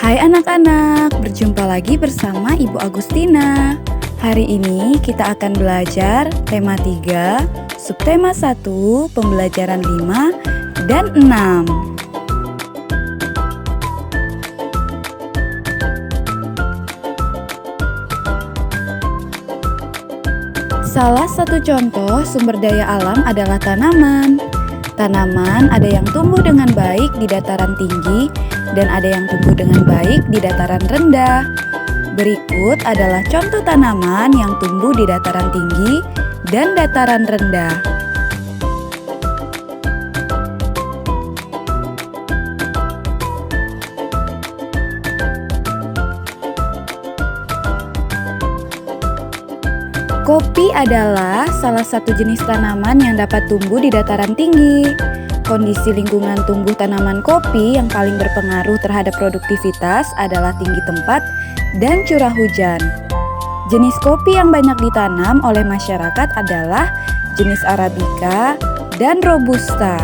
Hai anak-anak, berjumpa lagi bersama Ibu Agustina. Hari ini kita akan belajar tema 3, subtema 1, pembelajaran 5 dan 6. Salah satu contoh sumber daya alam adalah tanaman. Tanaman ada yang tumbuh dengan baik di dataran tinggi dan ada yang tumbuh dengan baik di dataran rendah. Berikut adalah contoh tanaman yang tumbuh di dataran tinggi dan dataran rendah. Kopi adalah salah satu jenis tanaman yang dapat tumbuh di dataran tinggi. Kondisi lingkungan tumbuh tanaman kopi yang paling berpengaruh terhadap produktivitas adalah tinggi tempat dan curah hujan. Jenis kopi yang banyak ditanam oleh masyarakat adalah jenis Arabica dan Robusta.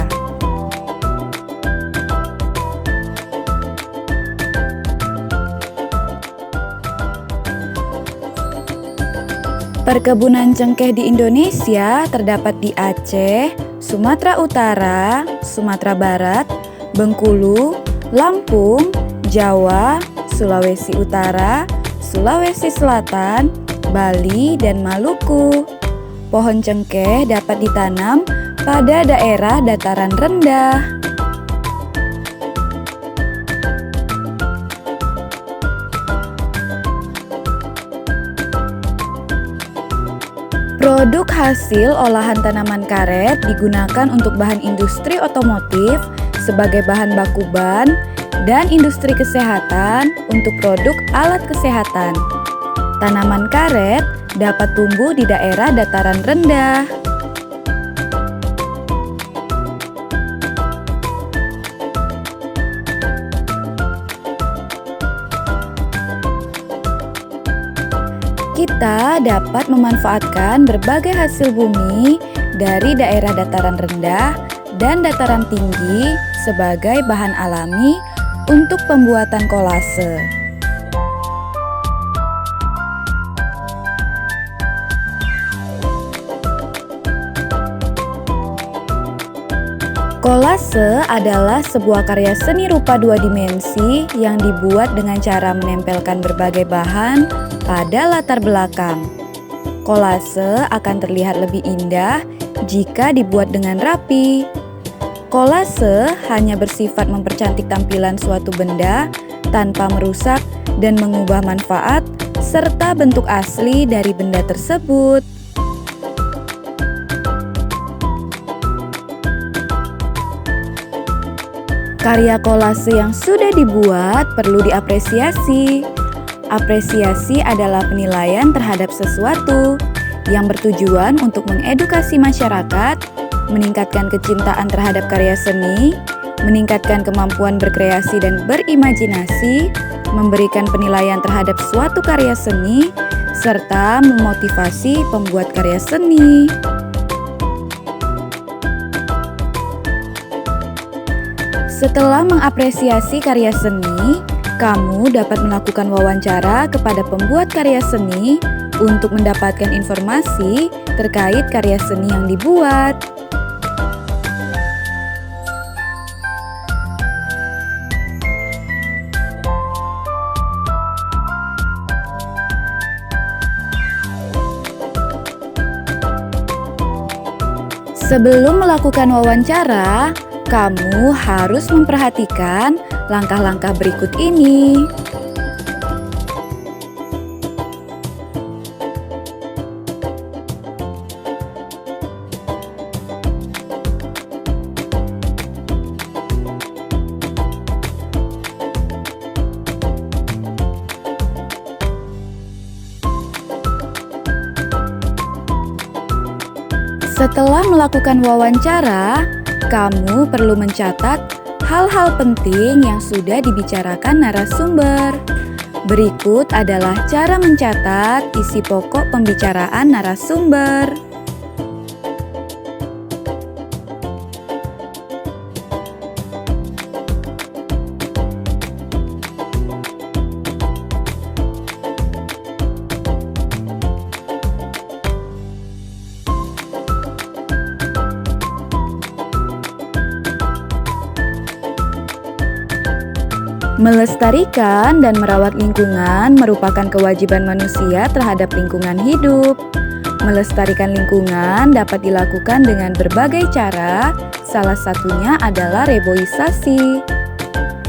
Perkebunan cengkeh di Indonesia terdapat di Aceh, Sumatera Utara, Sumatera Barat, Bengkulu, Lampung, Jawa, Sulawesi Utara, Sulawesi Selatan, Bali, dan Maluku. Pohon cengkeh dapat ditanam pada daerah dataran rendah. Produk hasil olahan tanaman karet digunakan untuk bahan industri otomotif sebagai bahan baku ban dan industri kesehatan untuk produk alat kesehatan. Tanaman karet dapat tumbuh di daerah dataran rendah. Kita dapat memanfaatkan berbagai hasil bumi dari daerah dataran rendah dan dataran tinggi sebagai bahan alami untuk pembuatan kolase. Kolase adalah sebuah karya seni rupa dua dimensi yang dibuat dengan cara menempelkan berbagai bahan pada latar belakang. Kolase akan terlihat lebih indah jika dibuat dengan rapi. Kolase hanya bersifat mempercantik tampilan suatu benda tanpa merusak dan mengubah manfaat serta bentuk asli dari benda tersebut. Karya kolase yang sudah dibuat perlu diapresiasi. Apresiasi adalah penilaian terhadap sesuatu yang bertujuan untuk mengedukasi masyarakat, meningkatkan kecintaan terhadap karya seni, meningkatkan kemampuan berkreasi dan berimajinasi, memberikan penilaian terhadap suatu karya seni, serta memotivasi pembuat karya seni. Setelah mengapresiasi karya seni, kamu dapat melakukan wawancara kepada pembuat karya seni untuk mendapatkan informasi terkait karya seni yang dibuat. Sebelum melakukan wawancara, kamu harus memperhatikan langkah-langkah berikut ini. Setelah melakukan wawancara, kamu perlu mencatat hal-hal penting yang sudah dibicarakan narasumber. Berikut adalah cara mencatat isi pokok pembicaraan narasumber. Melestarikan dan merawat lingkungan merupakan kewajiban manusia terhadap lingkungan hidup. Melestarikan lingkungan dapat dilakukan dengan berbagai cara, salah satunya adalah reboisasi.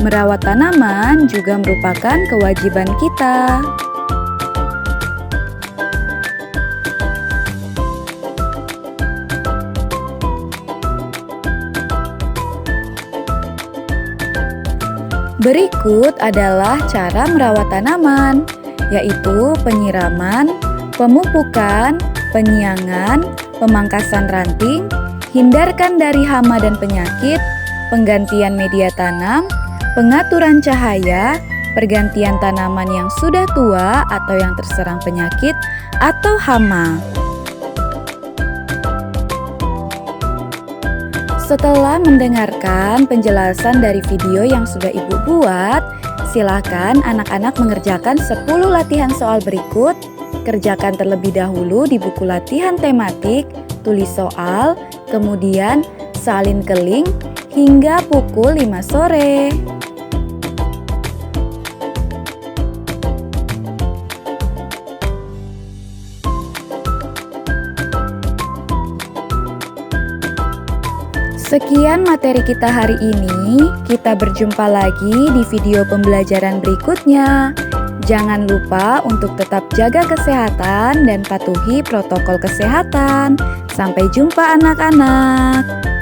Merawat tanaman juga merupakan kewajiban kita. Berikut adalah cara merawat tanaman, yaitu penyiraman, pemupukan, penyiangan, pemangkasan ranting, hindarkan dari hama dan penyakit, penggantian media tanam, pengaturan cahaya, pergantian tanaman yang sudah tua atau yang terserang penyakit atau hama. Setelah mendengarkan penjelasan dari video yang sudah Ibu buat, silakan anak-anak mengerjakan 10 latihan soal berikut. Kerjakan terlebih dahulu di buku latihan tematik, tulis soal, kemudian salin ke link hingga pukul 5 sore. Sekian materi kita hari ini, kita berjumpa lagi di video pembelajaran berikutnya. Jangan lupa untuk tetap jaga kesehatan dan patuhi protokol kesehatan. Sampai jumpa anak-anak.